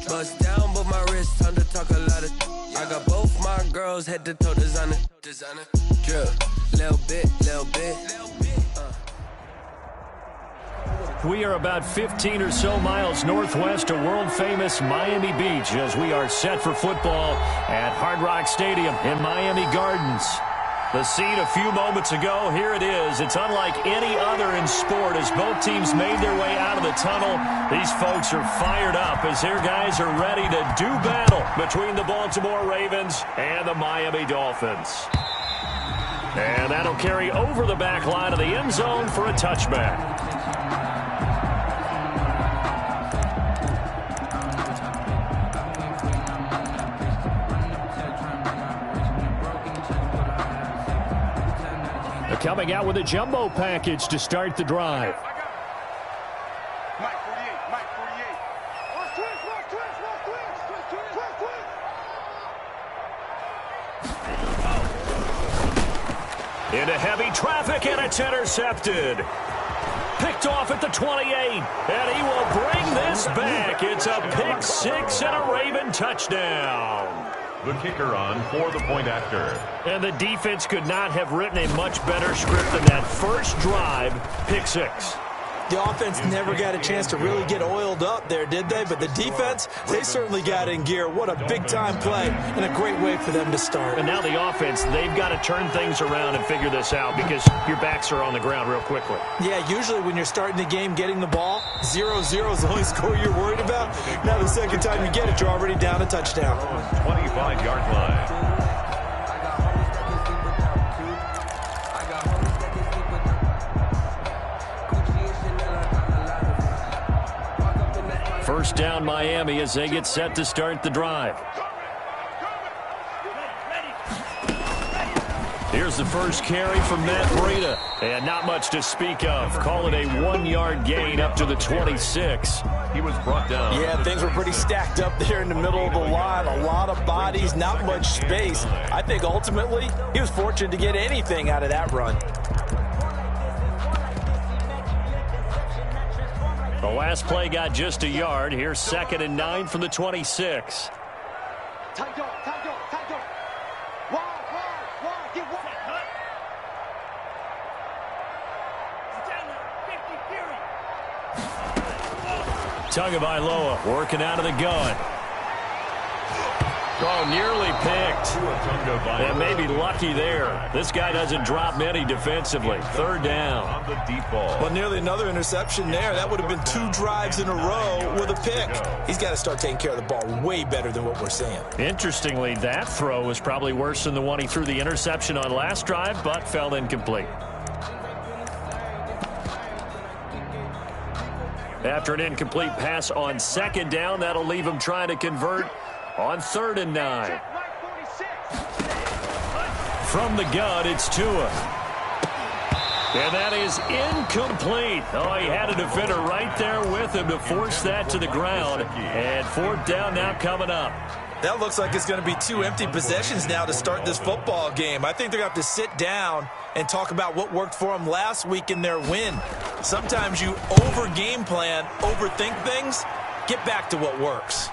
Bust down, but my wrist, time to talk a lot of. I got both my girls head to toe designer. Drip, little bit. We are about 15 or so miles northwest of world-famous Miami Beach as we are set for football at Hard Rock Stadium in Miami Gardens. The scene a few moments ago, here it is. It's unlike any other in sport as both teams made their way out of the tunnel. These folks are fired up as their guys are ready to do battle between the Baltimore Ravens and the Miami Dolphins. And that'll carry over the back line of the end zone for a touchback. Coming out with a jumbo package to start the drive. Into heavy traffic, and it's intercepted. Picked off at the 28, and he will bring this back. It's a pick six and a Raven touchdown. The kicker on for the point after. And the defense could not have written a much better script than that first drive, pick six. The offense never got a chance to really get oiled up there, did they? But the defense, they certainly got in gear. What a big-time play and a great way for them to start. And now the offense, they've got to turn things around and figure this out because your backs are on the ground real quickly. Yeah, usually when you're starting the game getting the ball, 0-0 is the only score you're worried about. Now the second time you get it, you're already down a touchdown. 25-yard line. First down Miami as they get set to start the drive. Here's the first carry from Matt Breida. And not much to speak of. Call it a 1-yard gain up to the 26. He was brought down. Yeah, things were pretty stacked up there in the middle of the line. A lot of bodies, not much space. I think ultimately he was fortunate to get anything out of that run. The last play got just a yard. Here's 2nd and 9 from the 26. Tagovailoa working out of the gun. Oh, nearly picked. And maybe lucky there. This guy doesn't drop many defensively. 3rd down. On the deep ball. Well, nearly another interception there. That would have been 2 drives in a row with a pick. He's got to start taking care of the ball way better than what we're seeing. Interestingly, that throw was probably worse than the one he threw the interception on last drive, but fell incomplete. After an incomplete pass on 2nd down, that'll leave him trying to convert on 3rd and 9. From the gun, it's Tua. And that is incomplete. Oh, he had a defender right there with him to force that to the ground. And 4th down now coming up. That looks like it's going to be 2 empty possessions now to start this football game. I think they're going to have to sit down and talk about what worked for them last week in their win. Sometimes you over-game plan, overthink things, get back to what works.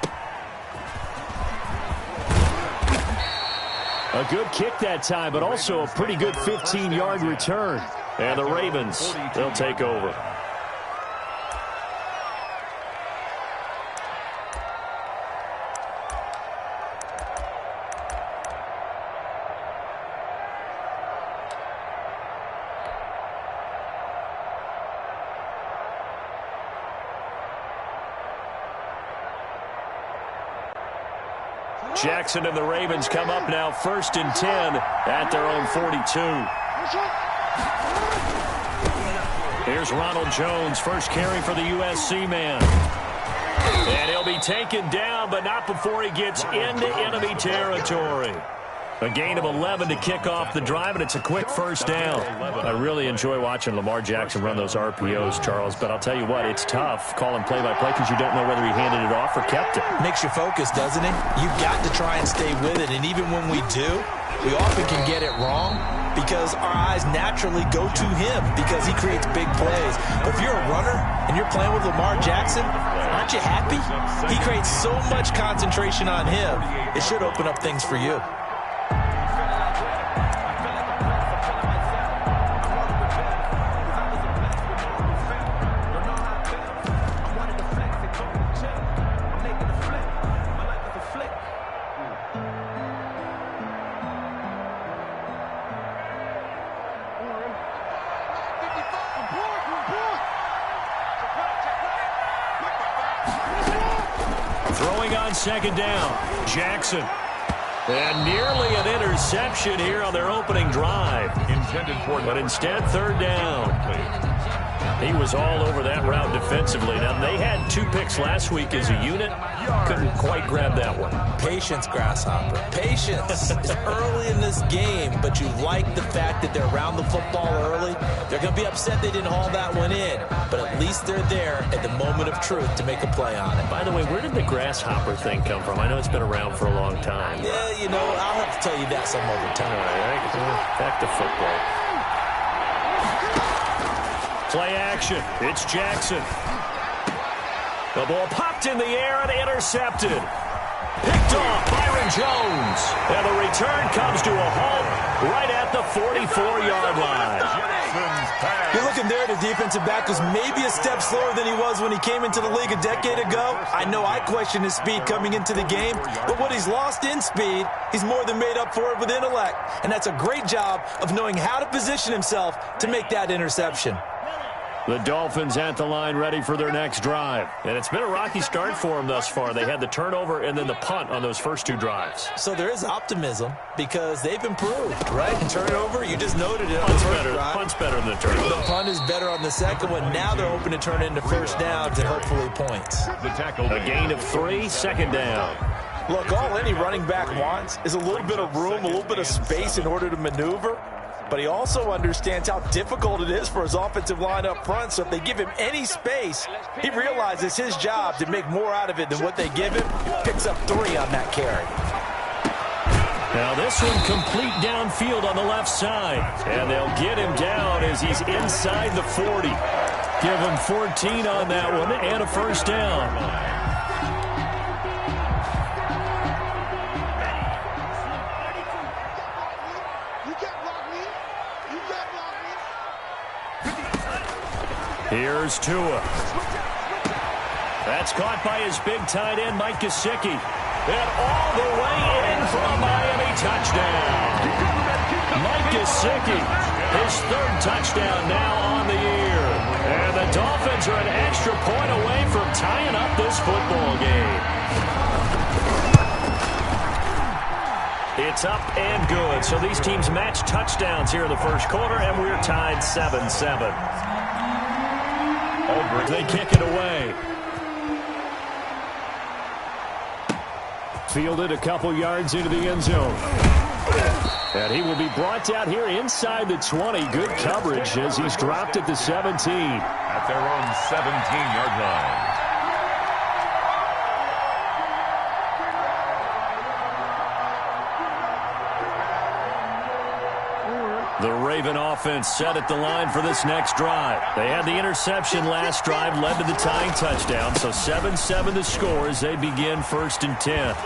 A good kick that time, but also a pretty good 15-yard return. And the Ravens, they'll take over. Jackson and the Ravens come up now 1st and 10 at their own 42. Here's Ronald Jones, first carry for the USC man. And he'll be taken down, but not before he gets into enemy territory. A gain of 11 to kick off the drive, and it's a quick first down. I really enjoy watching Lamar Jackson run those RPOs, Charles, but I'll tell you what, it's tough calling play-by-play because you don't know whether he handed it off or kept it. Makes you focus, doesn't it? You've got to try and stay with it, and even when we do, we often can get it wrong because our eyes naturally go to him because he creates big plays. But if you're a runner and you're playing with Lamar Jackson, aren't you happy? He creates so much concentration on him, it should open up things for you. Throwing on second down, Jackson. And nearly an interception here on their opening drive. But instead, third down. He was all over that route defensively. Now, they had 2 picks last week as a unit. Couldn't quite grab that one. Patience, Grasshopper. Patience. It's early in this game, but you like the fact that they're around the football early. They're going to be upset they didn't haul that one in, but at least they're there at the moment of truth to make a play on it. By the way, where did the Grasshopper thing come from? I know it's been around for a long time. Yeah, you know, I'll have to tell you that some other time. All right, back to football. Play action. It's Jackson. The ball popped in the air and intercepted. Picked off Byron Jones. And the return comes to a halt right at the 44-yard line. You're looking there, the defensive back was maybe a step slower than he was when he came into the league a decade ago. I know I questioned his speed coming into the game, but what he's lost in speed, he's more than made up for it with intellect. And that's a great job of knowing how to position himself to make that interception. The Dolphins at the line ready for their next drive. And it's been a rocky start for them thus far. They had the turnover and then the punt on those first 2 drives. So there is optimism because they've improved, right? And turnover, you just noted it. Punt's better than the turnover. The punt is better on the second one. Now they're open to turn it into first downs and hopefully points. A gain of 3, second down. Look, all any running back wants is a little bit of room, a little bit of space in order to maneuver. But he also understands how difficult it is for his offensive line up front. So if they give him any space, he realizes his job to make more out of it than what they give him. Picks up 3 on that carry. Now this one complete downfield on the left side. And they'll get him down as he's inside the 40. Give him 14 on that one and a first down. Here's Tua. That's caught by his big tight end, Mike Gesicki. And all the way in for a Miami touchdown. Mike Gesicki, his 3rd touchdown now on the year. And the Dolphins are an extra point away from tying up this football game. It's up and good. So these teams match touchdowns here in the first quarter, and we're tied 7-7. They kick it away. Fielded a couple yards into the end zone. And he will be brought down here inside the 20. Good coverage as he's dropped at the 17. At their own 17-yard line. The Raven offense set at the line for this next drive. They had the interception last drive, led to the tying touchdown. So 7-7 the score as they begin 1st and 10.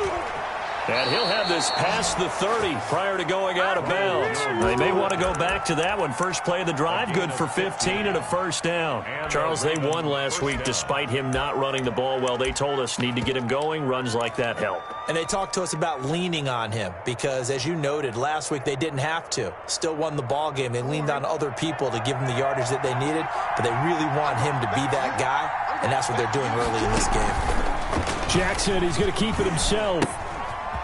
And he'll have this past the 30 prior to going out of bounds. They may want to go back to that one. First play of the drive, good for 15 and a first down. Charles, they won last week despite him not running the ball well. They told us need to get him going. Runs like that help. And they talked to us about leaning on him because, as you noted, last week they didn't have to. Still won the ball game. They leaned on other people to give them the yardage that they needed, but they really want him to be that guy, and that's what they're doing early in this game. Jackson, he's going to keep it himself.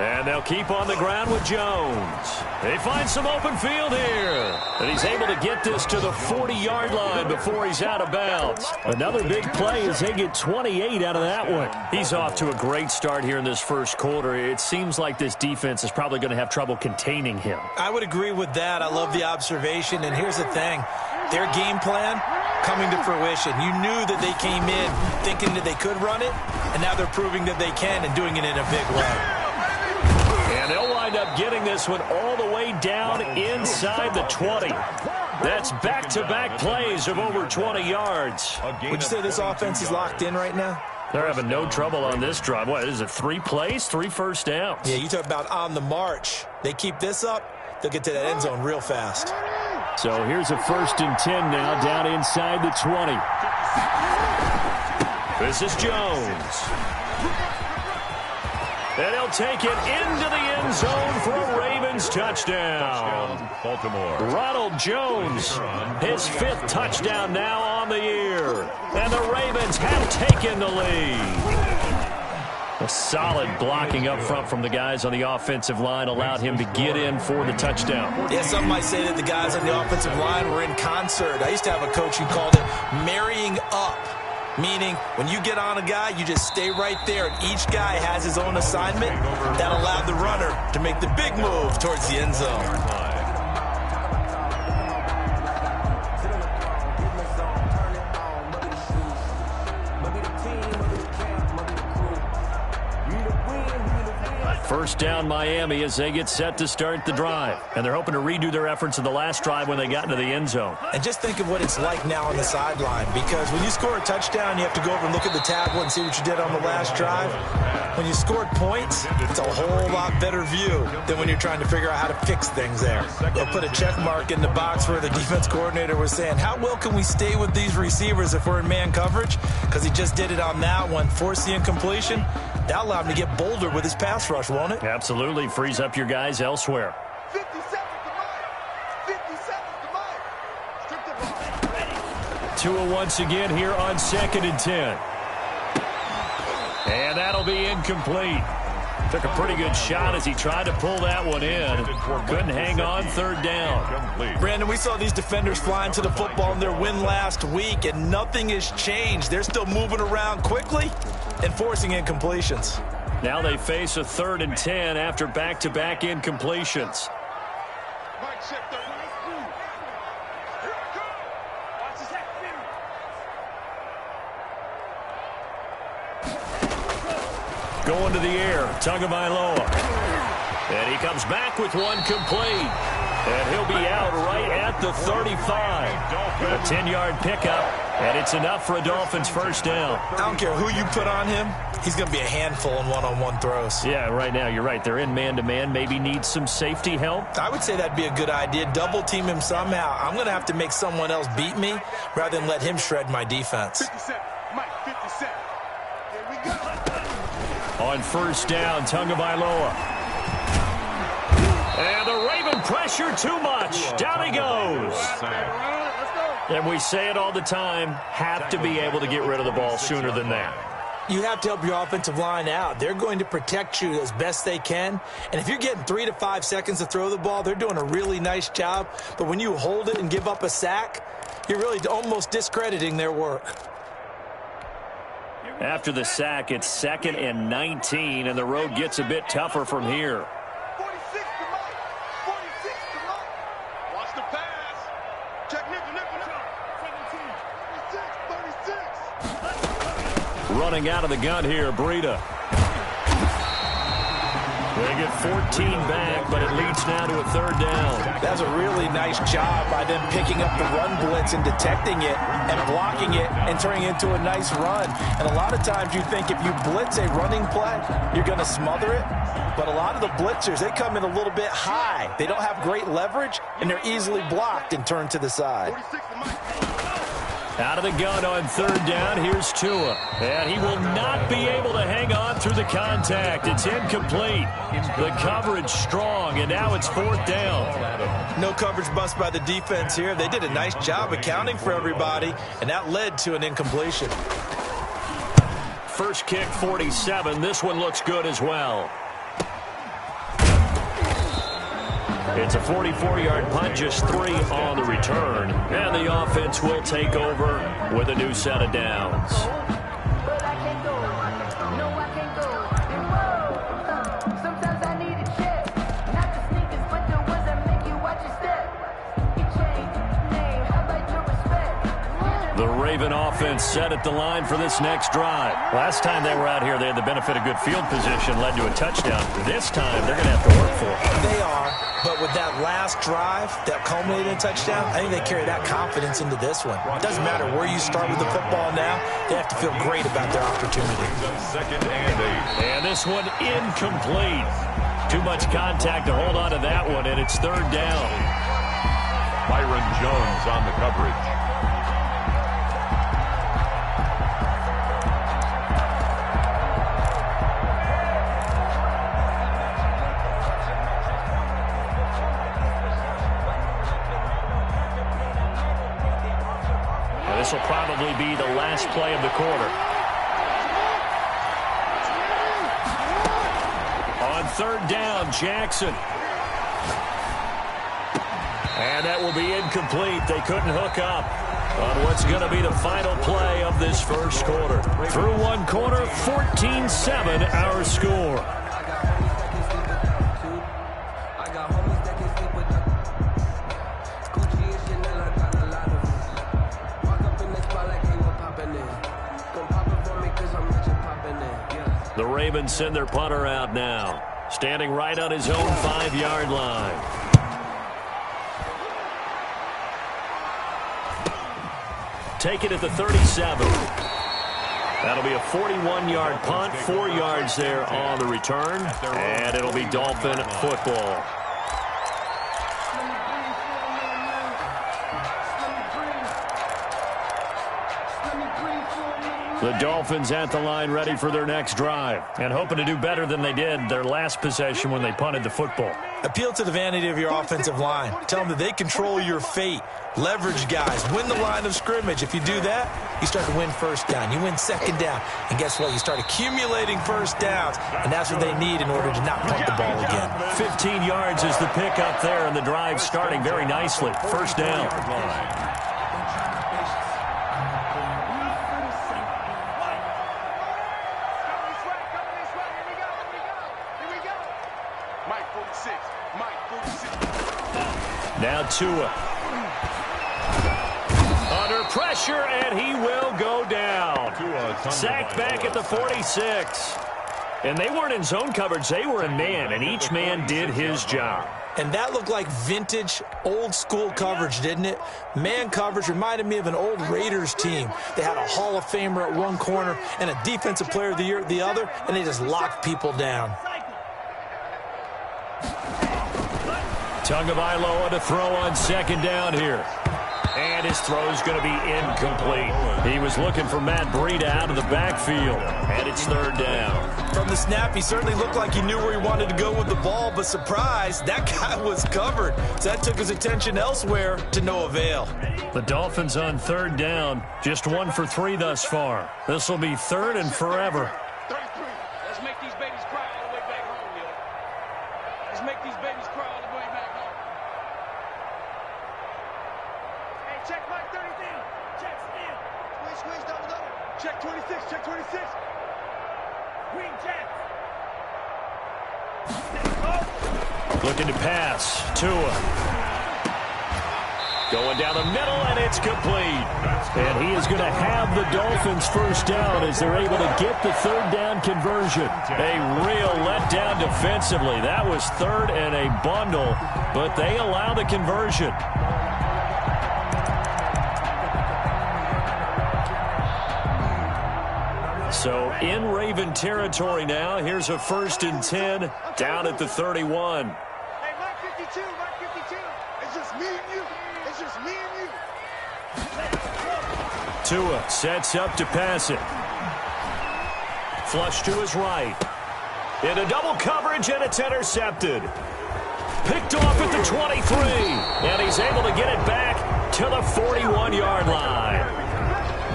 And they'll keep on the ground with Jones. They find some open field here. And he's able to get this to the 40-yard line before he's out of bounds. Another big play as they get 28 out of that one. He's off to a great start here in this first quarter. It seems like this defense is probably going to have trouble containing him. I would agree with that. I love the observation. And here's the thing. Their game plan coming to fruition. You knew that they came in thinking that they could run it, and now they're proving that they can and doing it in a big way. And they'll wind up getting this one all the way down inside the 20. That's back-to-back plays of over 20 yards. Would you say this offense is locked in right now? They're having no trouble on this drive. What is it, 3 plays, 3 first downs? Yeah, you talk about on the march. They keep this up, they'll get to that end zone real fast. So here's a 1st and 10 now down inside the 20. This is Jones. And he'll take it into the end zone for a Ravens touchdown. Baltimore. Ronald Jones, his 5th touchdown now on the year. And the Ravens have taken the lead. A solid blocking up front from the guys on the offensive line allowed him to get in for the touchdown. Yeah, some might say that the guys on the offensive line were in concert. I used to have a coach who called it marrying up. Meaning, when you get on a guy, you just stay right there, and each guy has his own assignment. That allowed the runner to make the big move towards the end zone. First down Miami as they get set to start the drive. And they're hoping to redo their efforts in the last drive when they got into the end zone. And just think of what it's like now on the sideline, because when you score a touchdown, you have to go over and look at the tablet and see what you did on the last drive. When you scored points, it's a whole lot better view than when you're trying to figure out how to fix things there. They'll put a check mark in the box where the defense coordinator was saying, how well can we stay with these receivers if we're in man coverage? Because he just did it on that one, forced the incompletion. That allowed him to get bolder with his pass rush, won't it? Absolutely. Frees up your guys elsewhere. 50 seconds to mine. 50 seconds to mine. Tua once again here on 2nd and 10. And that'll be incomplete. Took a pretty good shot as he tried to pull that one in. Couldn't hang on 3rd down. Brandon, we saw these defenders flying to the football in their win last week, and nothing has changed. They're still moving around quickly and forcing incompletions. Now they face a 3rd and 10 after back-to-back incompletions. Going to the air, Tagovailoa. And he comes back with one complete. And he'll be out right at the 35. A 10-yard pickup, and it's enough for a Dolphins first down. I don't care who you put on him. He's going to be a handful in one-on-one throws. Yeah, right now, you're right. They're in man-to-man. Maybe need some safety help. I would say that'd be a good idea. Double-team him somehow. I'm going to have to make someone else beat me rather than let him shred my defense. 57. Mike, 57. Here we go. On first down, Tagovailoa. And the Raven pressure too much. Down he goes. And we say it all the time, have to be able to get rid of the ball sooner than that. You have to help your offensive line out. They're going to protect you as best they can. And if you're getting 3 to 5 seconds to throw the ball, they're doing a really nice job. But when you hold it and give up a sack, you're really almost discrediting their work. After the sack, it's 2nd and 19, and the road gets a bit tougher from here. 46 to Mike. 46 to Mike. Watch the pass. Check nickel. 17. 36. Running out of the gun here, Breida. They get 14 back, but it leads now to a 3rd down. That's a really nice job by them picking up the run blitz and detecting it and blocking it and turning it into a nice run. And a lot of times you think if you blitz a running play, you're going to smother it. But a lot of the blitzers, they come in a little bit high. They don't have great leverage, and they're easily blocked and turned to the side. 46 to Mike. Out of the gun on 3rd down, here's Tua. And he will not be able to hang on through the contact. It's incomplete. The coverage strong, and now it's 4th down. No coverage bust by the defense here. They did a nice job accounting for everybody, and that led to an incompletion. First kick, 47. This one looks good as well. It's a 44-yard punt, just 3 on the return. And the offense will take over with a new set of downs. The Raven offense set at the line for this next drive. Last time they were out here, they had the benefit of good field position, led to a touchdown. This time, they're going to have to work for it. They are, but with that last drive that culminated in a touchdown, I think they carry that confidence into this one. It doesn't matter where you start with the football now. They have to feel great about their opportunity. 2nd and 8. And this one incomplete. Too much contact to hold on to that one, and it's 3rd down. Byron Jones on the coverage. This will probably be the last play of the quarter. On 3rd down, Jackson. And that will be incomplete. They couldn't hook up on what's going to be the final play of this first quarter. Through one quarter, 14-7 our score. The Ravens send their punter out now, standing right on his own 5-yard line. Take it at the 37. That'll be a 41-yard punt, 4 yards there on the return, and it'll be Dolphin football. The Dolphins at the line ready for their next drive and hoping to do better than they did their last possession when they punted the football. Appeal to the vanity of your offensive line. Tell them that they control your fate. Leverage guys. Win the line of scrimmage. If you do that, you start to win 1st down. You win 2nd down. And guess what? You start accumulating 1st downs. And that's what they need in order to not punt the ball again. 15 yards is the pickup there, and the drive starting very nicely. 1st down. Now Tua. Under pressure, and he will go down. Sacked back at the 46. And they weren't in zone coverage. They were in man, and each man did his job. And that looked like vintage, old-school coverage, didn't it? Man coverage reminded me of an old Raiders team. They had a Hall of Famer at one corner and a Defensive Player of the Year at the other, and they just locked people down. Tagovailoa to throw on 2nd down here. And his throw is going to be incomplete. He was looking for Matt Breida out of the backfield. And it's 3rd down. From the snap, he certainly looked like he knew where he wanted to go with the ball, but surprise, that guy was covered. So that took his attention elsewhere to no avail. The Dolphins on 3rd down, just 1 for 3 thus far. This will be 3rd and forever. 33. Let's make these babies cry all the way back home, yo. Let's make these babies cry all the way back home. Hey, check Mike 30 down. Check still. Squeeze, double. Check 26, check 26. Green Jack. Looking to pass. Tua. Going down the middle, and it's complete. And he is going to have the Dolphins 1st down as they're able to get the 3rd down conversion. A real letdown defensively. That was 3rd and a bundle, but they allow the conversion. So in Raven territory now. Here's a 1st and 10 down at the 31. Hey, Mike 52, Mike 52. It's just me and you. It's just me and you. Tua sets up to pass it. Flush to his right. Into double coverage, and it's intercepted. Picked off at the 23. And he's able to get it back to the 41-yard line.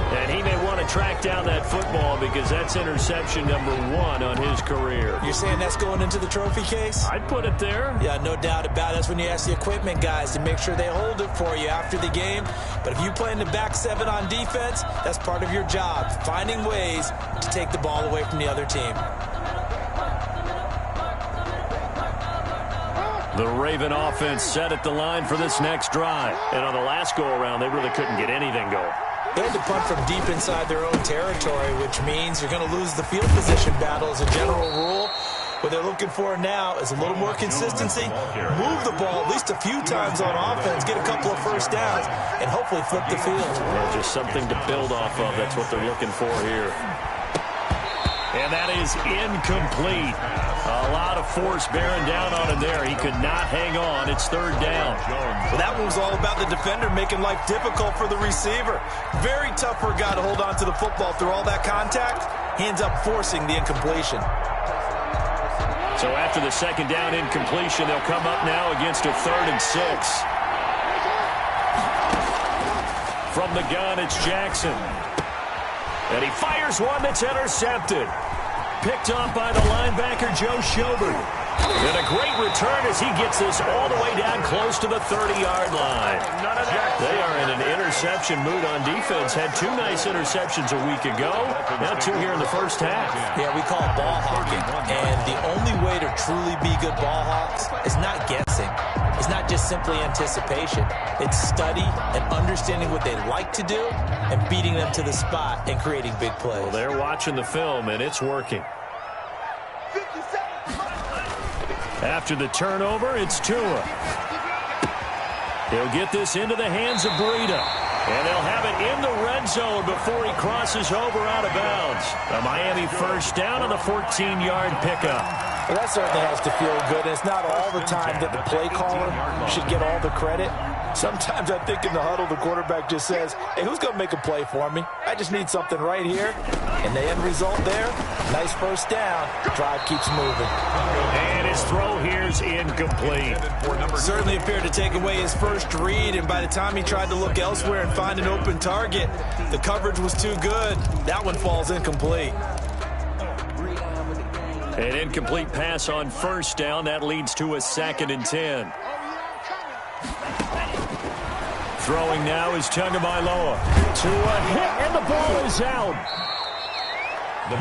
And he may want to track down that football because that's interception number 1 on his career. You're saying that's going into the trophy case? I'd put it there. Yeah, no doubt about it. That's when you ask the equipment guys to make sure they hold it for you after the game. But if you play in the back 7 on defense, that's part of your job, finding ways to take the ball away from the other team. The Raven offense set at the line for this next drive. And on the last go-around, they really couldn't get anything going. They had to punt from deep inside their own territory, which means you're going to lose the field position battle as a general rule. What they're looking for now is a little more consistency, move the ball at least a few times on offense, get a couple of first downs, and hopefully flip the field. Yeah, just something to build off of. That's what they're looking for here. And that is incomplete. A lot of force bearing down on him there. He could not hang on. It's third down. Well, that one was all about the defender making life difficult for the receiver. Very tough for a guy to hold on to the football through all that contact. He ends up forcing the incompletion. So after the second down incompletion, they'll come up now against a 3rd and 6. From the gun, it's Jackson. And he fires one that's intercepted. Picked up by the linebacker, Joe Schobert. And a great return as he gets this all the way down close to the 30-yard line. They are in an interception mood on defense. Had 2 nice interceptions a week ago. Now 2 here in the first half. Yeah, we call it ball hawking. And the only way to truly be good ball hawks is not guessing. It's not just simply anticipation. It's study and understanding what they like to do and beating them to the spot and creating big plays. Well, they're watching the film, and it's working. After the turnover, it's Tua. He'll get this into the hands of Breida. And they'll have it in the red zone before he crosses over out of bounds. A Miami first down on the 14-yard pickup. Well, that certainly has to feel good. And it's not all the time that the play caller should get all the credit. Sometimes I think in the huddle, the quarterback just says, hey, who's going to make a play for me? I just need something right here. And the end result there, nice first down. Drive keeps moving. And his throw here's incomplete. Certainly appeared to take away his first read, and by the time he tried to look elsewhere and find an open target, the coverage was too good. That one falls incomplete. An incomplete pass on first down. That leads to a 2nd and 10. Throwing now is Tagovailoa. To a hit, and the ball is out.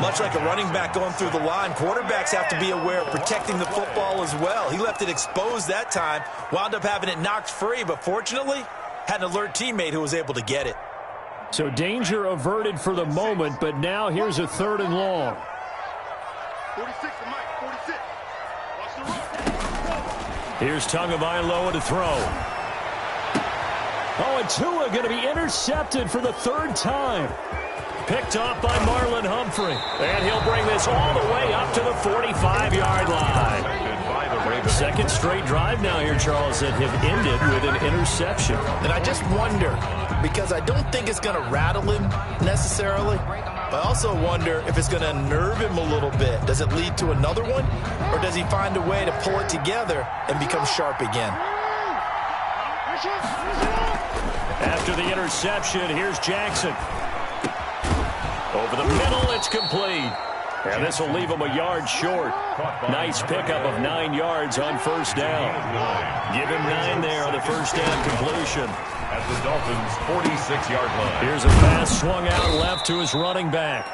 Much like a running back going through the line, quarterbacks have to be aware of protecting the football as well. He left it exposed that time, wound up having it knocked free, but fortunately, had an alert teammate who was able to get it. So danger averted for the moment, but now here's a 3rd and long. 46 to Mike, 46. Watch the run. Here's Tagovailoa to throw. Oh, and Tua going to be intercepted for the 3rd time. Picked off by Marlon Humphrey. And he'll bring this all the way up to the 45-yard line. Second straight drive now here, Charles, that have ended with an interception. And I just wonder, because I don't think it's going to rattle him necessarily, but I also wonder if it's going to unnerve him a little bit. Does it lead to another one? Or does he find a way to pull it together and become sharp again? After the interception, here's Jackson. Over the middle, it's complete. And this will leave him a yard short. Nice pickup of 9 yards on first down. Give him 9 there on the first down completion. At the Dolphins' 46-yard line. Here's a pass swung out left to his running back.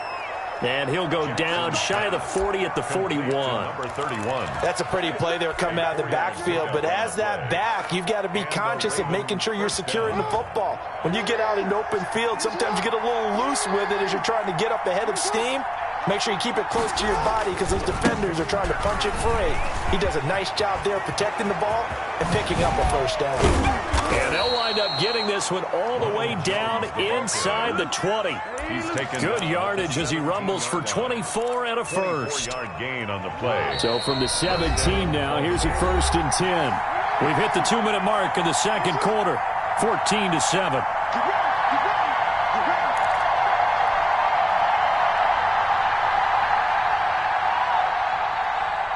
And he'll go down shy of the 40 at the 41. Number 31. That's a pretty play there coming out of the backfield. But as that back, you've got to be conscious of making sure you're securing the football. When you get out in open field, sometimes you get a little loose with it as you're trying to get up ahead of steam. Make sure you keep it close to your body because those defenders are trying to punch it free. He does a nice job there protecting the ball and picking up a first down. And they'll wind up getting this one all the way down inside the 20. He's taken good yardage as he rumbles for 24 and a first. 4-yard gain on the play. So from the 17 now, here's a 1st and 10. We've hit the 2-minute mark in the second quarter. 14-7.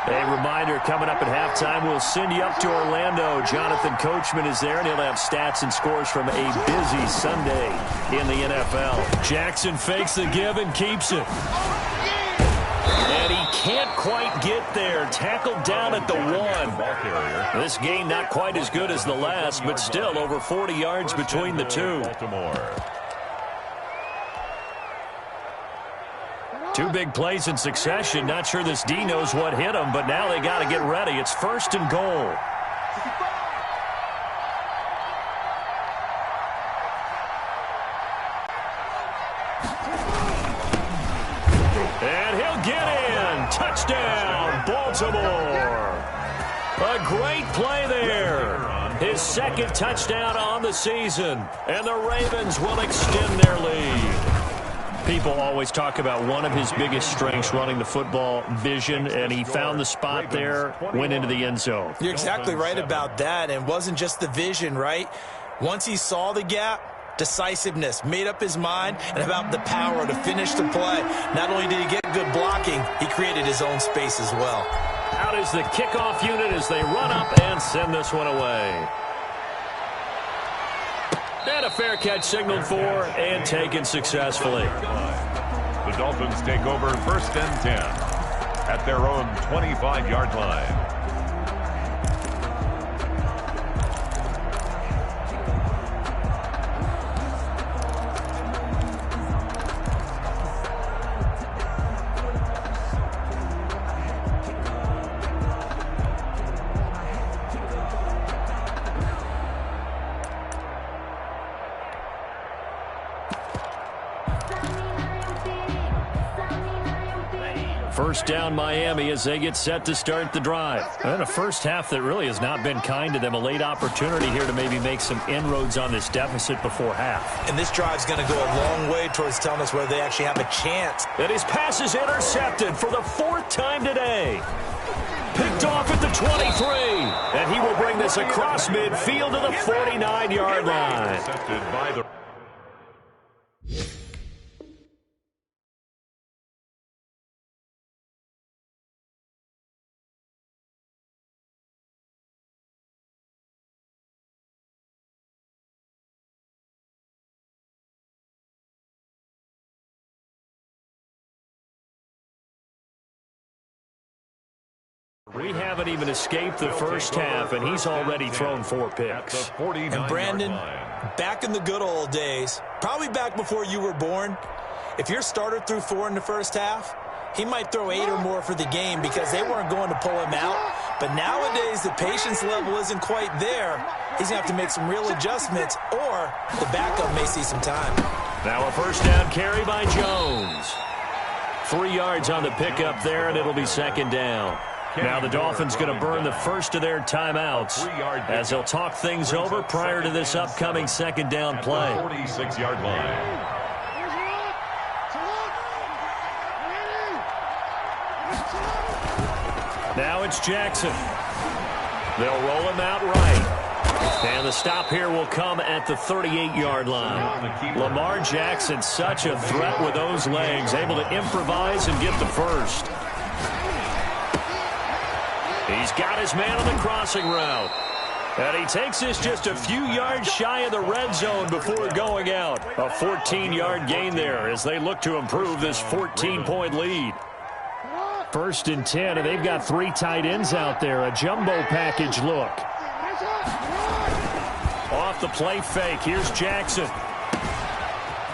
A reminder, coming up at halftime, we'll send you up to Orlando. Jonathan Coachman is there, and he'll have stats and scores from a busy Sunday in the NFL. Jackson fakes the give and keeps it. And he can't quite get there. Tackled down at the 1. This game not quite as good as the last, but still over 40 yards between the two. Two big plays in succession. Not sure this D knows what hit him, but now they got to get ready. It's 1st and goal. And he'll get in. Touchdown, Baltimore. A great play there. His 2nd touchdown on the season. And the Ravens will extend their lead. People always talk about one of his biggest strengths, running the football, vision, and he found the spot there, went into the end zone. You're exactly right about that, and it wasn't just the vision, right? Once he saw the gap, decisiveness, made up his mind, and about the power to finish the play. Not only did he get good blocking, he created his own space as well. Out is the kickoff unit as they run up and send this one away. And a fair catch signaled for and taken successfully. The Dolphins take over 1st and 10 at their own 25-yard line. First down Miami as they get set to start the drive. And a first half that really has not been kind to them. A late opportunity here to maybe make some inroads on this deficit before half. And this drive's going to go a long way towards telling us whether they actually have a chance. And his pass is intercepted for the 4th time today. Picked off at the 23. And he will bring this across midfield to the 49-yard line. Intercepted by the We haven't even escaped the first half, and he's already thrown 4 picks. And Brandon, back in the good old days, probably back before you were born, if your starter threw 4 in the first half, he might throw 8 or more for the game because they weren't going to pull him out. But nowadays, the patience level isn't quite there. He's going to have to make some real adjustments, or the backup may see some time. Now a first down carry by Jones. 3 yards on the pickup there, and it'll be 2nd down. Now the Dolphins going to burn the first of their timeouts as they'll talk things over prior to this upcoming 2nd down play. 46-yard line. Now it's Jackson. They'll roll him out right. And the stop here will come at the 38-yard line. Lamar Jackson, such a threat with those legs, able to improvise and get the first. He's got his man on the crossing route. And he takes this just a few yards shy of the red zone before going out. A 14-yard gain there as they look to improve this 14-point lead. 1st and 10, and they've got 3 tight ends out there. A jumbo package look. Off the play fake, here's Jackson.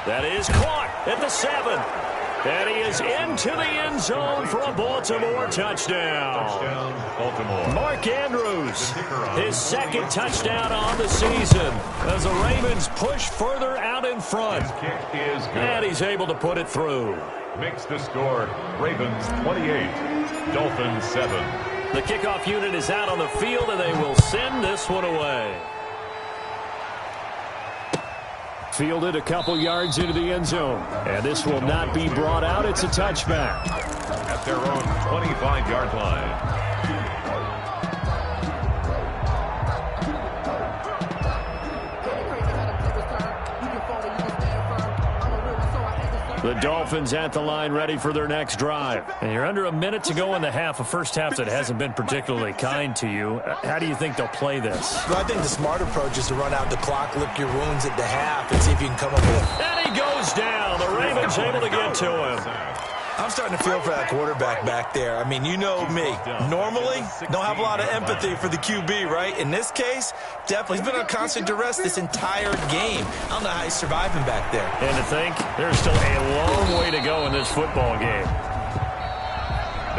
That is caught at the 7. And he is into the end zone for a Baltimore touchdown. Baltimore. Mark Andrews, his 2nd touchdown on the season as the Ravens push further out in front. His kick is good. And he's able to put it through. Makes the score Ravens 28, Dolphins 7. The kickoff unit is out on the field, and they will send this one away. Fielded a couple yards into the end zone. And this will not be brought out. It's a touchback. At their own 25-yard line. The Dolphins at the line ready for their next drive. And you're under a minute to go in the half, a first half that hasn't been particularly kind to you. How do you think they'll play this? Well, I think the smart approach is to run out the clock, lick your wounds at the half, and see if you can come up with it. And he goes down. The Ravens able to get to him. I'm starting to feel for that quarterback back there. I mean, you know me. Normally, don't have a lot of empathy for the QB, right? In this case, definitely. He's been on constant duress this entire game. I don't know how he's surviving back there. And to think, there's still a long way to go in this football game.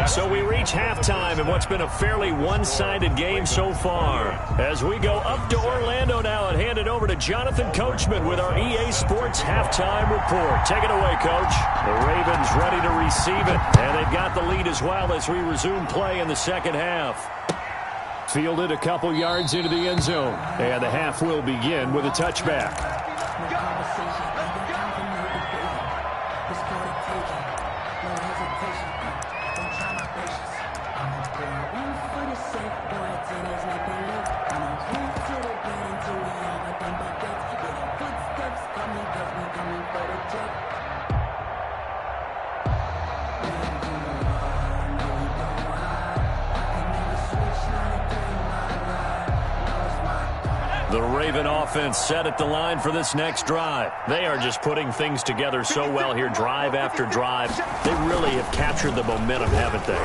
So we reach halftime in what's been a fairly one-sided game so far. As we go up to Orlando now and hand it over to Jonathan Coachman with our EA Sports Halftime Report. Take it away, Coach. The Ravens ready to receive it, and they've got the lead as well as we resume play in the second half. Fielded a couple yards into the end zone, and the half will begin with a touchback. The Raven offense set at the line for this next drive. They are just putting things together so well here, drive after drive. They really have captured the momentum, haven't they?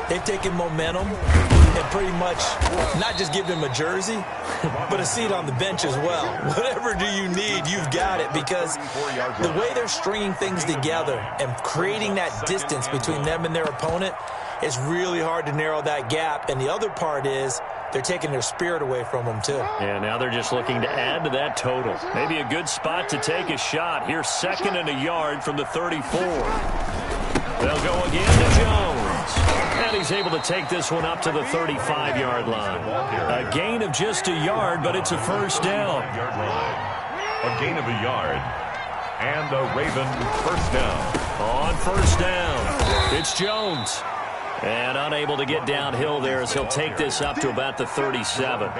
They've taken momentum and pretty much not just give them a jersey, but a seat on the bench as well. Whatever do you need, you've got it, because the way they're stringing things together and creating that distance between them and their opponent, it's really hard to narrow that gap. And the other part is they're taking their spirit away from them, too. Yeah, now they're just looking to add to that total. Maybe a good spot to take a shot. Here's 2nd and a yard from the 34. They'll go again to Jones. And he's able to take this one up to the 35-yard line. A gain of just a yard, but it's a first down. A gain of a yard. And a Raven first down. On first down, it's Jones. And unable to get downhill there as he'll take this up to about the 37.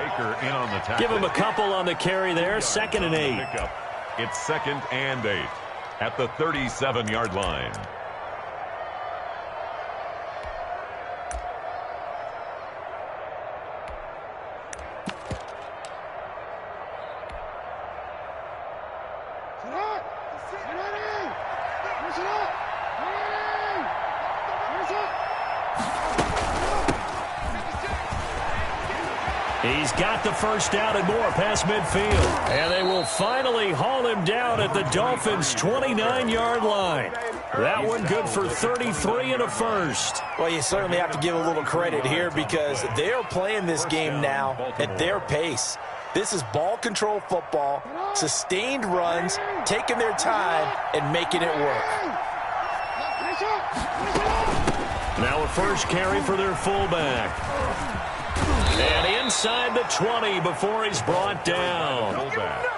Give him a couple on the carry there. 2nd and 8. It's 2nd and 8 at the 37-yard line. He's got the first down and more past midfield. And they will finally haul him down at the Dolphins' 29-yard line. That one good for 33 and a first. Well, you certainly have to give a little credit here because they are playing this game now at their pace. This is ball control football, sustained runs, taking their time, and making it work. Now a first carry for their fullback. And inside the 20 before he's brought down.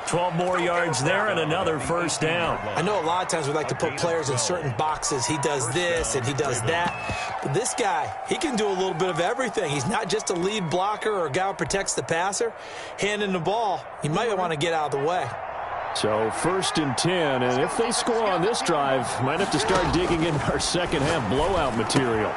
12 more yards there and another first down. I know a lot of times we like to put players in certain boxes. He does this and he does that. But this guy, he can do a little bit of everything. He's not just a lead blocker or a guy who protects the passer. Handing the ball, he might want to get out of the way. So 1st and 10, and if they score on this drive, might have to start digging into our second half blowout material.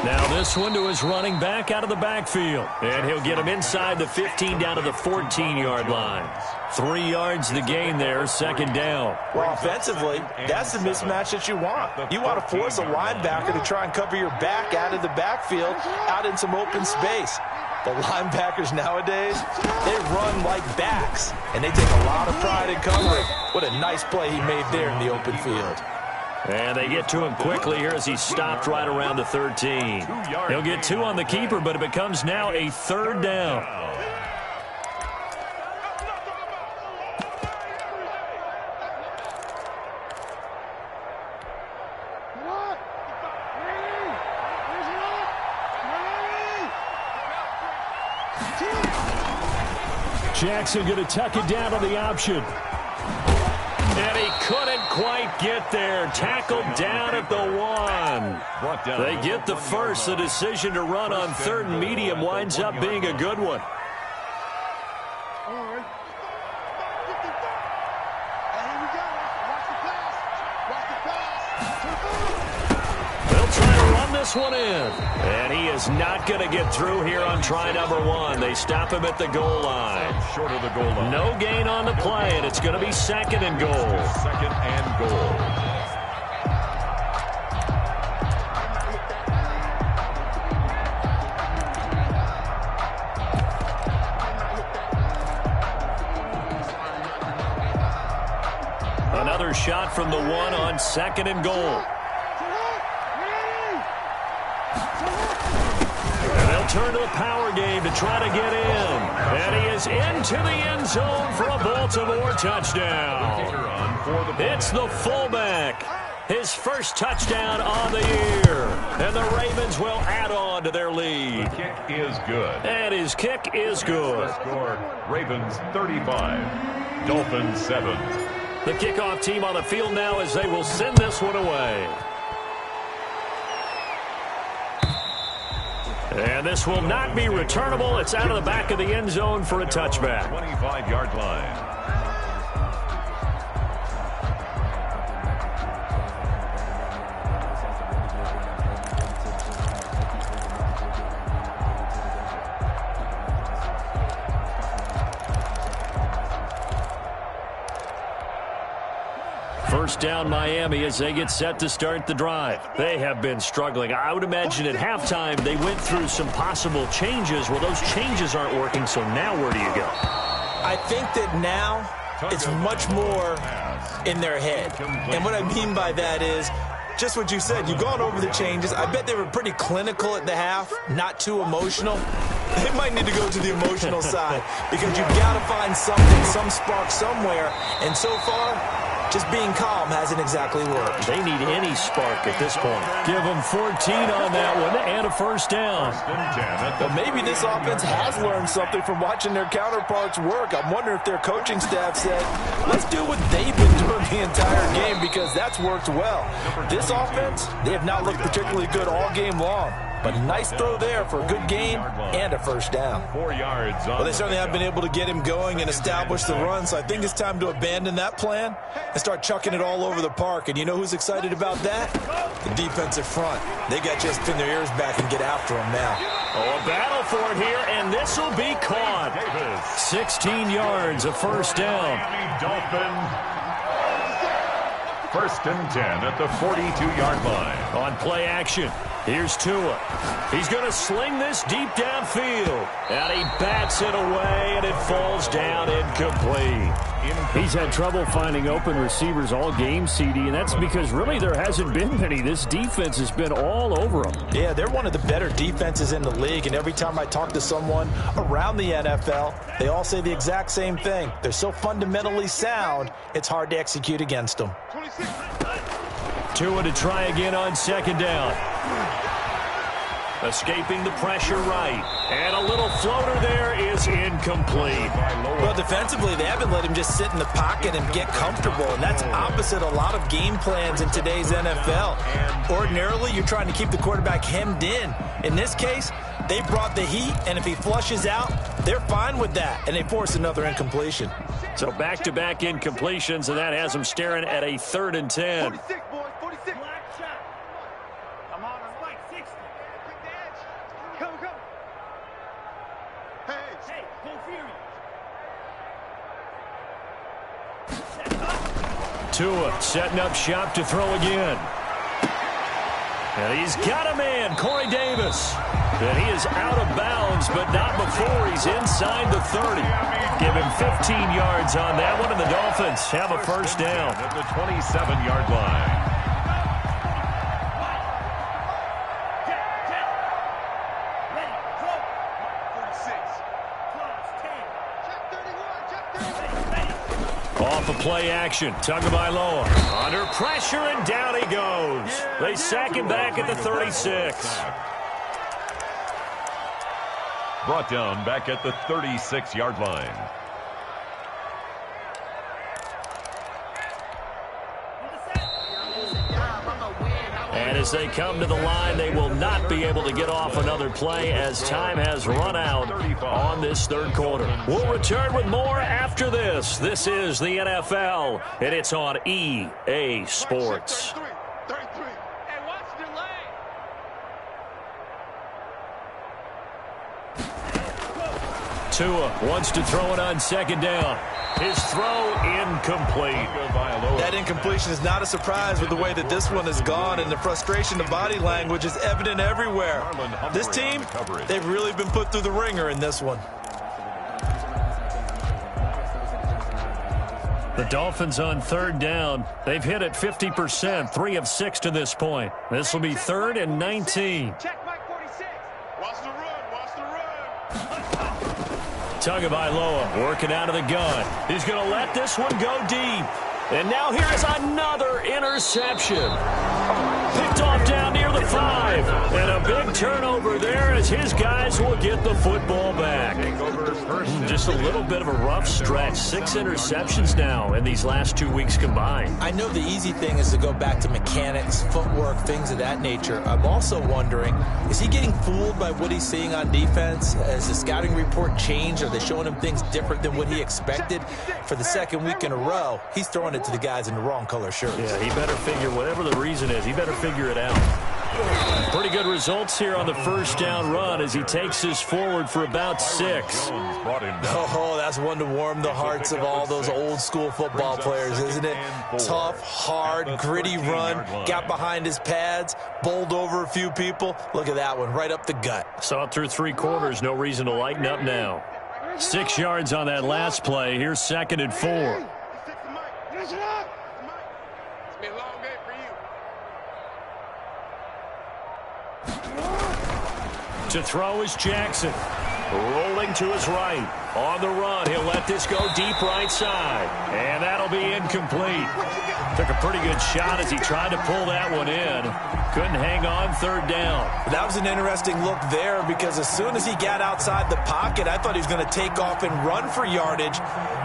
Now this one to his running back out of the backfield. And he'll get him inside the 15 down to the 14-yard line. 3 yards the gain there, 2nd down. Well, offensively, that's the mismatch that you want. You want to force a linebacker to try and cover your back out of the backfield, out in some open space. The linebackers nowadays, they run like backs, and they take a lot of pride in covering. What a nice play he made there in the open field. And they get to him quickly here as he stopped right around the 13. He'll get 2 on the keeper, but it becomes now a 3rd down. Jackson going to tuck it down on the option. And he couldn't quite get there. Tackled down at the 1. They get the first. The decision to run on 3rd and medium winds up being a good one. Watch the pass. this one in. And he is not going to get through here on try number 1. They stop him at the goal line. Short of the goal line. No gain on the play, and it's going to be 2nd and goal. 2nd and goal. Another shot from the 1 on 2nd and goal. And they'll turn to the power game to try to get in. And he is into the end zone for a Baltimore touchdown. It's the fullback. His first touchdown on the year. And the Ravens will add on to their lead. The kick is good. And his kick is good. Score, Ravens 35, Dolphins 7. The kickoff team on the field now as they will send this one away. And this will not be returnable. It's out of the back of the end zone for a touchback. 25-yard line. First down Miami as they get set to start the drive. They have been struggling. I would imagine at halftime they went through some possible changes. Well, those changes aren't working, so now where do you go? I think that now it's much more in their head. And what I mean by that is just what you said. You've gone over the changes. I bet they were pretty clinical at the half, not too emotional. They might need to go to the emotional side because you've got to find something, some spark somewhere. And so far, just being calm hasn't exactly worked. They need any spark at this point. Give them 14 on that one and a first down. Well, maybe this offense has learned something from watching their counterparts work. I'm wondering if their coaching staff said, let's do what they've been doing the entire game because that's worked well. This offense, they have not looked particularly good all game long. But a nice throw there for a good gain and a first down. 4 yards. Well, they certainly have been able to get him going and establish the run, so I think it's time to abandon that plan and start chucking it all over the park. And you know who's excited about that? The defensive front. They got to just pin their ears back and get after him now. Oh, a battle for it here, and this will be caught. 16 yards, a first down. Dolphins. First and 10 at the 42-yard line. On play action, here's Tua. He's going to sling this deep downfield. And he bats it away, and it falls down incomplete. He's had trouble finding open receivers all game, CD, and that's because really there hasn't been many. This defense has been all over them. Yeah, they're one of the better defenses in the league, and every time I talk to someone around the NFL, they all say the exact same thing. They're so fundamentally sound, it's hard to execute against them. Tua to try again on second down. Escaping the pressure right. And a little floater there is incomplete. Well, defensively, they haven't let him just sit in the pocket and get comfortable, and that's opposite a lot of game plans in today's NFL. Ordinarily, you're trying to keep the quarterback hemmed in. In this case, they brought the heat, and if he flushes out, they're fine with that, and they force another incompletion. So back-to-back incompletions, and that has them staring at a 3rd and 10. 46, boys, 46. I'm on right, 60. Quick the edge. Come. Hey, go Fury. Tua setting up shop to throw again. And he's got a man, Corey Davis. And he is out of bounds, but not before he's inside the 30. Give him 15 yards on that one, and the Dolphins have a first down. At the 27-yard line. Off of play action, Tagovailoa under pressure, and down he goes. They sack him back at the 36. Brought down back at the 36-yard line. And as they come to the line, they will not be able to get off another play as time has run out on this third quarter. We'll return with more after this. This is the NFL, and it's on EA Sports. 33. Hey, watch the delay. Tua wants to throw it on second down. His throw incomplete. That incompletion is not a surprise with the way that this one has gone, and the frustration, the body language is evident everywhere. This team, they've really been put through the ringer in this one. The Dolphins on third down. They've hit it 50%, 3 of 6 to this point. This will be 3rd and 19. Check Mike 46. Watch the run. Watch the run. Tagovailoa working out of the gun. He's going to let this one go deep. And now here is another interception. Picked off down near the 5. And a big turnover there as his guys will get the football back. Just a little bit of a rough stretch. 6 interceptions now in these last 2 weeks combined. I know the easy thing is to go back to mechanics, footwork, things of that nature. I'm also wondering, is he getting fooled by what he's seeing on defense? Has the scouting report changed? Are they showing him things different than what he expected? For the second week in a row, he's throwing it to the guys in the wrong color shirts. Yeah, he better figure, whatever the reason is, he better figure it out. Pretty good results here on the first down run as he takes this forward for about 6. Oh, that's one to warm the hearts of all those old school football players, isn't it? Tough, hard, gritty run, got behind his pads, bowled over a few people. Look at that one, right up the gut. Saw it through 3 quarters, no reason to lighten up now. 6 yards on that last play. Here's 2nd and 4. It's been a long day for you. To throw is Jackson. Rolling to his right. On the run, he'll let this go deep right side. And that'll be incomplete. Took a pretty good shot as he tried to pull that one in. Couldn't hang on 3rd down. That was an interesting look there because as soon as he got outside the pocket, I thought he was going to take off and run for yardage.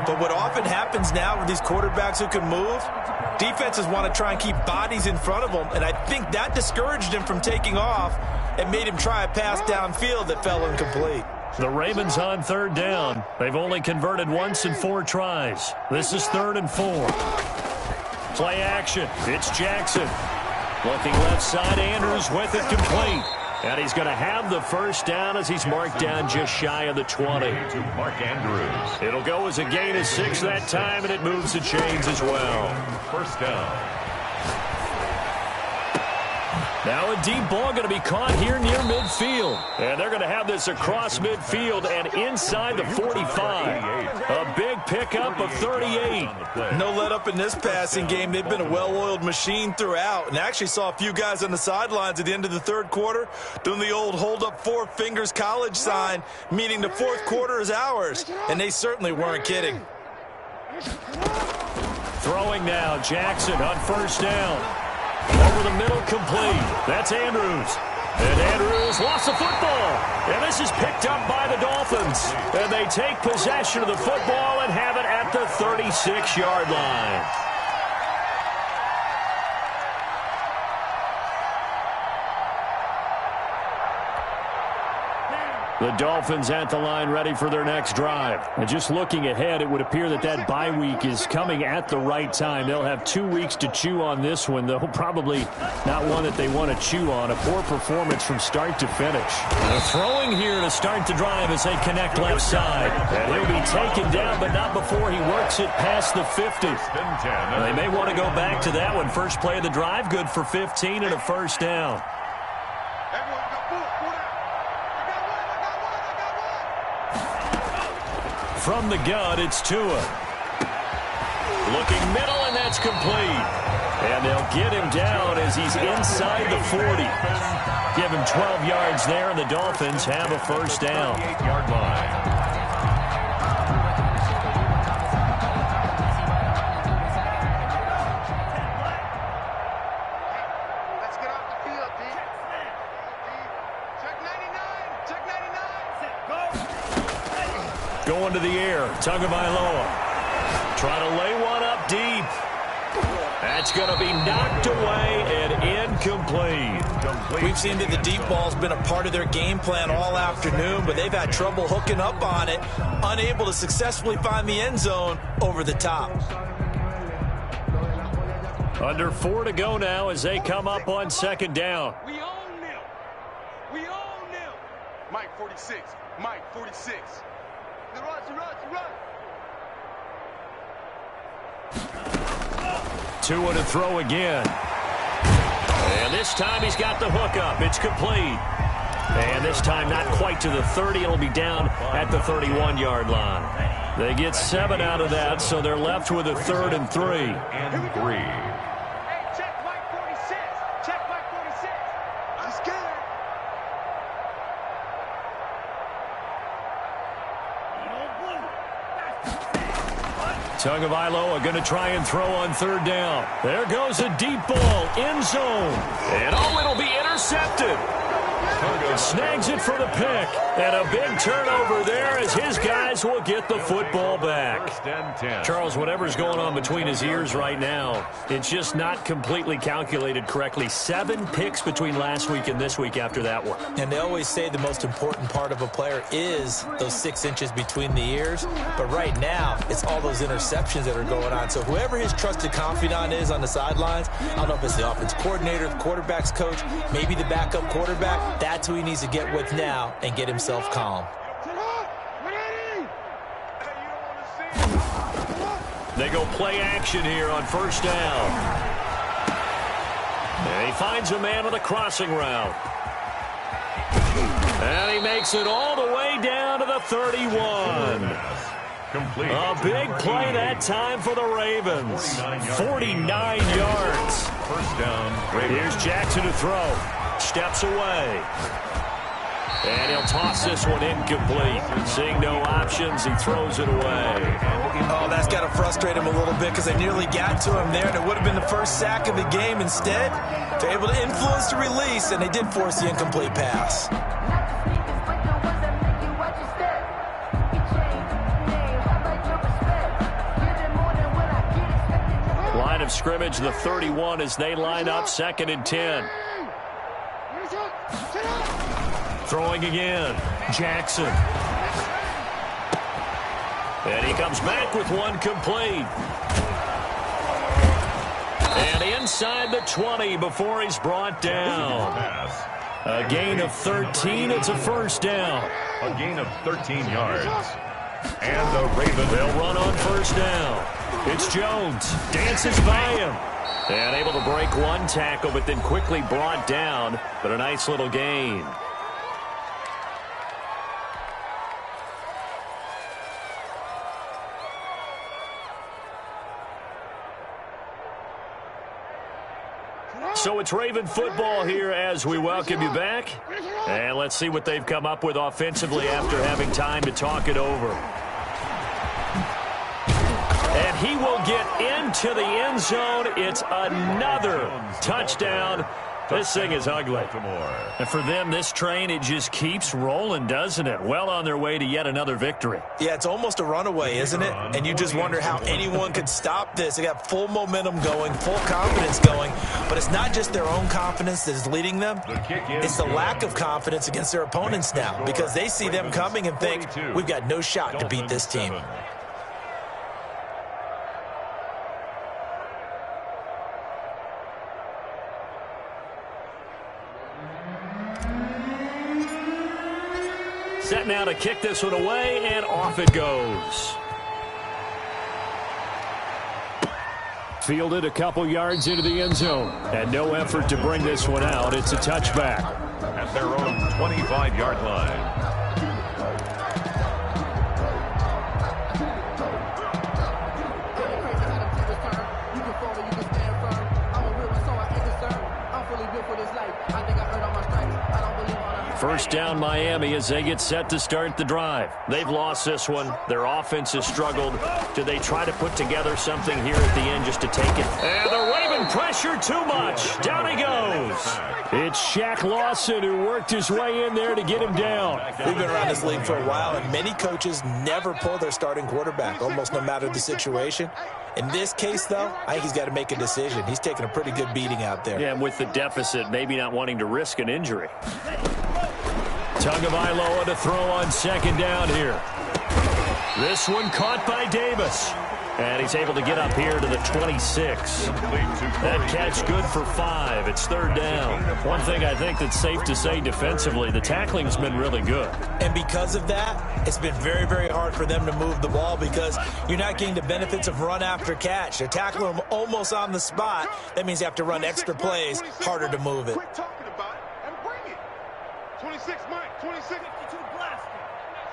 But what often happens now with these quarterbacks who can move, defenses want to try and keep bodies in front of them. And I think that discouraged him from taking off and made him try a pass downfield that fell incomplete. The Ravens on 3rd down. They've only converted once in 4 tries. This is 3rd and 4. Play action. It's Jackson. Looking left side, Andrews with it complete. And he's going to have the first down as he's marked down just shy of the 20. To Mark Andrews. It'll go as a gain of 6 that time, and it moves the chains as well. First down. Now a deep ball going to be caught here near midfield. And they're going to have this across midfield and inside the 45. A big pickup of 38. No let up in this passing game. They've been a well-oiled machine throughout. And actually saw a few guys on the sidelines at the end of the 3rd quarter doing the old hold up 4 fingers college sign, meaning the 4th quarter is ours. And they certainly weren't kidding. Throwing now, Jackson on 1st down. Over the middle, complete. That's Andrews. And Andrews lost the football. And this is picked up by the Dolphins. And they take possession of the football and have it at the 36-yard line. The Dolphins at the line ready for their next drive. And just looking ahead, it would appear that that bye week is coming at the right time. They'll have 2 weeks to chew on this one, though probably not one that they want to chew on. A poor performance from start to finish. They're throwing here to start the drive as they connect left side. And he'll be taken down, but not before he works it past the 50. They may want to go back to that one. First play of the drive, good for 15 and a first down. From the gun, it's Tua. Looking middle, and that's complete. And they'll get him down as he's inside the 40. Give him 12 yards there, and the Dolphins have a first down. 8-yard line. Let's get off the field, D. Check 99. Check 99. Go. Going to the air, Tagovailoa. Trying to lay one up deep. That's going to be knocked away and incomplete. We've seen that the deep ball's been a part of their game plan all afternoon, but they've had trouble hooking up on it, unable to successfully find the end zone over the top. Under 4 to go now as they come up on 2nd down. We own them. We own them. Mike 46. Mike 46. Two and a throw again. And this time he's got the hook up. It's complete. And this time not quite to the 30. It'll be down at the 31-yard line. They get 7 out of that, so they're left with a 3rd and 3. And 3. Hey, check Mike 46. Check Mike 46. I'm scared. Tagovailoa going to try and throw on 3rd down. There goes a deep ball, end zone. And it'll be intercepted. Snags it for the pick. And a big turnover there as his guys will get the football back. Charles, whatever's going on between his ears right now, it's just not completely calculated correctly. 7 picks between last week and this week after that one. And they always say the most important part of a player is those 6 inches between the ears. But right now, it's all those interceptions that are going on. So whoever his trusted confidant is on the sidelines, I don't know if it's the offense coordinator, the quarterback's coach, maybe the backup quarterback, that's who he needs to get with now and get himself calm. They go play action here on 1st down. And he finds a man on the crossing route. And he makes it all the way down to the 31. Complete. A big play that time for the Ravens. 49 yards. 1st down. Ravens. Here's Jackson to throw. Steps away. And he'll toss this one incomplete. Seeing no options, he throws it away. Oh, that's got to frustrate him a little bit because they nearly got to him there, and it would have been the first sack of the game. Instead, they're able to influence the release, and they did force the incomplete pass. Line of scrimmage, the 31 as they line up, 2nd and 10. Throwing again, Jackson. And he comes back with one complete. And inside the 20 before he's brought down. A gain of 13, it's a 1st down. A gain of 13 yards. And the Ravens. They'll run on 1st down. It's Jones, dances by him. And able to break one tackle, but then quickly brought down. But a nice little gain. So it's Raven football here as we welcome you back. And let's see what they've come up with offensively after having time to talk it over. And he will get into the end zone. It's another touchdown. This thing is ugly. And for them, this train, it just keeps rolling, doesn't it? Well on their way to yet another victory. Yeah, it's almost a runaway, isn't it? And you just wonder how anyone could stop this. They got full momentum going, full confidence going. But it's not just their own confidence that is leading them. It's the lack of confidence against their opponents now because they see them coming and think, we've got no shot to beat this team. Set now to kick this one away, and off it goes. Fielded a couple yards into the end zone, and no effort to bring this one out. It's a touchback. At their own 25-yard line. First down Miami as they get set to start the drive. They've lost this one. Their offense has struggled. Do they try to put together something here at the end just to take it? And the Raven pressure too much. Down he goes. It's Shaq Lawson who worked his way in there to get him down. We've been around this league for a while, and many coaches never pull their starting quarterback, almost no matter the situation. In this case, though, I think he's got to make a decision. He's taking a pretty good beating out there. Yeah, and with the deficit, maybe not wanting to risk an injury. Tagovailoa to throw on 2nd down here. This one caught by Davis. And he's able to get up here to the 26. That catch good for 5. It's third down. One thing I think that's safe to say defensively, the tackling's been really good. And because of that, it's been very, very hard for them to move the ball because you're not getting the benefits of run after catch. They're tackling them almost on the spot. That means you have to run extra plays, harder to move it. Quit talking about it and bring it. 26, Mike. 26. 52 blast.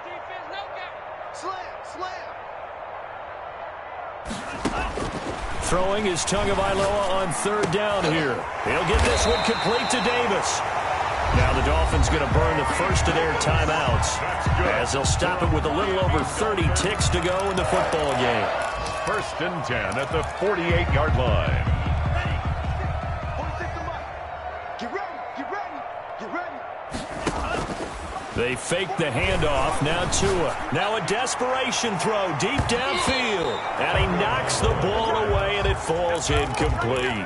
Defense, no gap. Slam. Throwing is Tagovailoa on third down here. He'll get this one complete to Davis. Now the Dolphins going to burn the first of their timeouts as they'll stop it with a little over 30 ticks to go in the football game. 1st and 10 at the 48-yard line. Get ready. They fake the handoff. Now Tua. Now a desperation throw deep downfield. And he knocks the ball away, and it falls incomplete.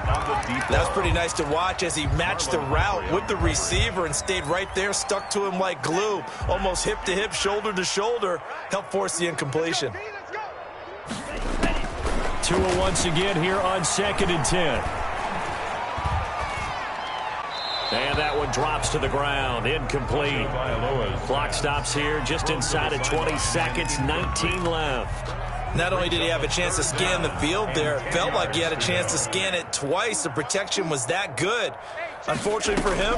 That's pretty nice to watch as he matched the route with the receiver and stayed right there, stuck to him like glue. Almost hip to hip, shoulder to shoulder. Helped force the incompletion. Tua once again here on 2nd and 10. And that one drops to the ground. Incomplete. Clock stops here just inside of 20 seconds. 19 left. Not only did he have a chance to scan the field there, it felt like he had a chance to scan it twice. The protection was that good. Unfortunately for him,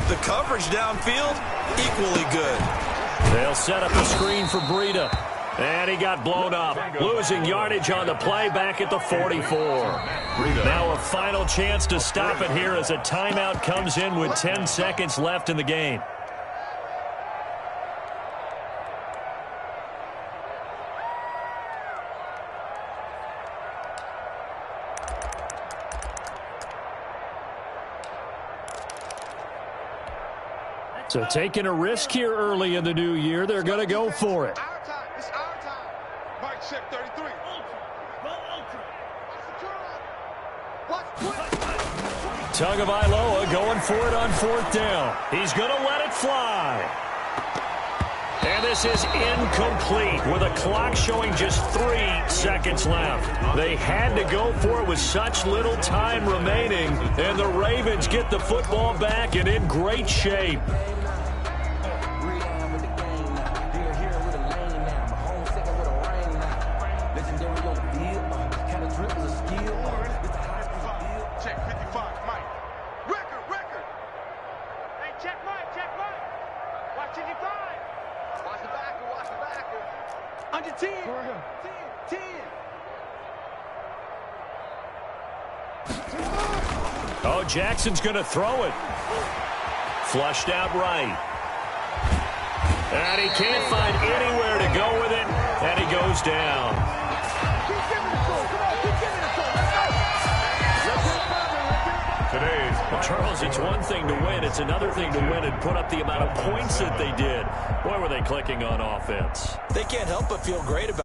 the coverage downfield, equally good. They'll set up a screen for Breida. And he got blown up, losing yardage on the play back at the 44. Now a final chance to stop it here as a timeout comes in with 10 seconds left in the game. So taking a risk here early in the new year, they're going to go for it. It's our time. Mike, check 33. Tagovailoa going for it on 4th down. He's going to let it fly. And this is incomplete with a clock showing just 3 seconds left. They had to go for it with such little time remaining, and the Ravens get the football back and in great shape. Under 10. 10. Oh, Jackson's going to throw it. Flushed out right. And he can't find anywhere to go with it, and he goes down. Keep giving it to him. Come on, keep giving it to him. Well, Charles, it's one thing to win. It's another thing to win and put up the amount of points that they did. Boy, were they clicking on offense. They can't help but feel great about it.